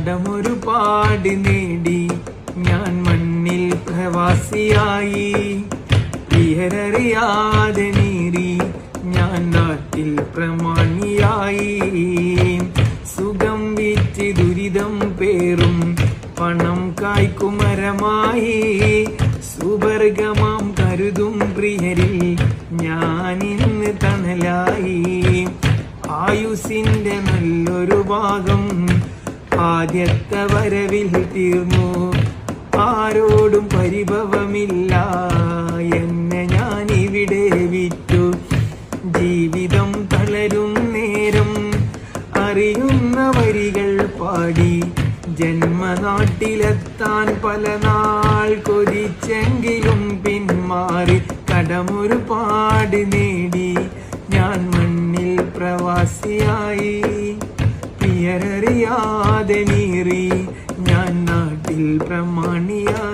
കടമൊരുപാട് നേടി ഞാൻ മണ്ണിൽ പ്രവാസിയായി. പ്രിയരറിയാതെ നീറി ഞാൻ നാട്ടിൽ പ്രമാണിയായി. സുഖം വിറ്റ് ദുരിതം പേറും പണം കായ്ക്കുമരമായി. സുവർഗമാം കരുതും പ്രിയരിൽ ഞാനിന്ന് തണലായി. ആയുസിന്റെ നല്ലൊരു ഭാഗം ആദ്യത്തെ വരവിൽ തീർന്നു. ആരോടും പരിഭവമില്ല, എന്നെ ഞാനിവിടെ വിറ്റു. ജീവിതം തളരും നേരം അറിയുന്ന വരികൾ പാടി ജന്മനാട്ടിലെത്താൻ പല നാൾ കൊതിച്ചെങ്കിലും പിന്മാറി. കടമൊരുപാട് നേടി ഞാൻ മണ്ണിൽ പ്രവാസിയായി. പ്രിയരറിയാതെ നീറി ഞാൻ നാട്ടിൽ പ്രമാണിയായി.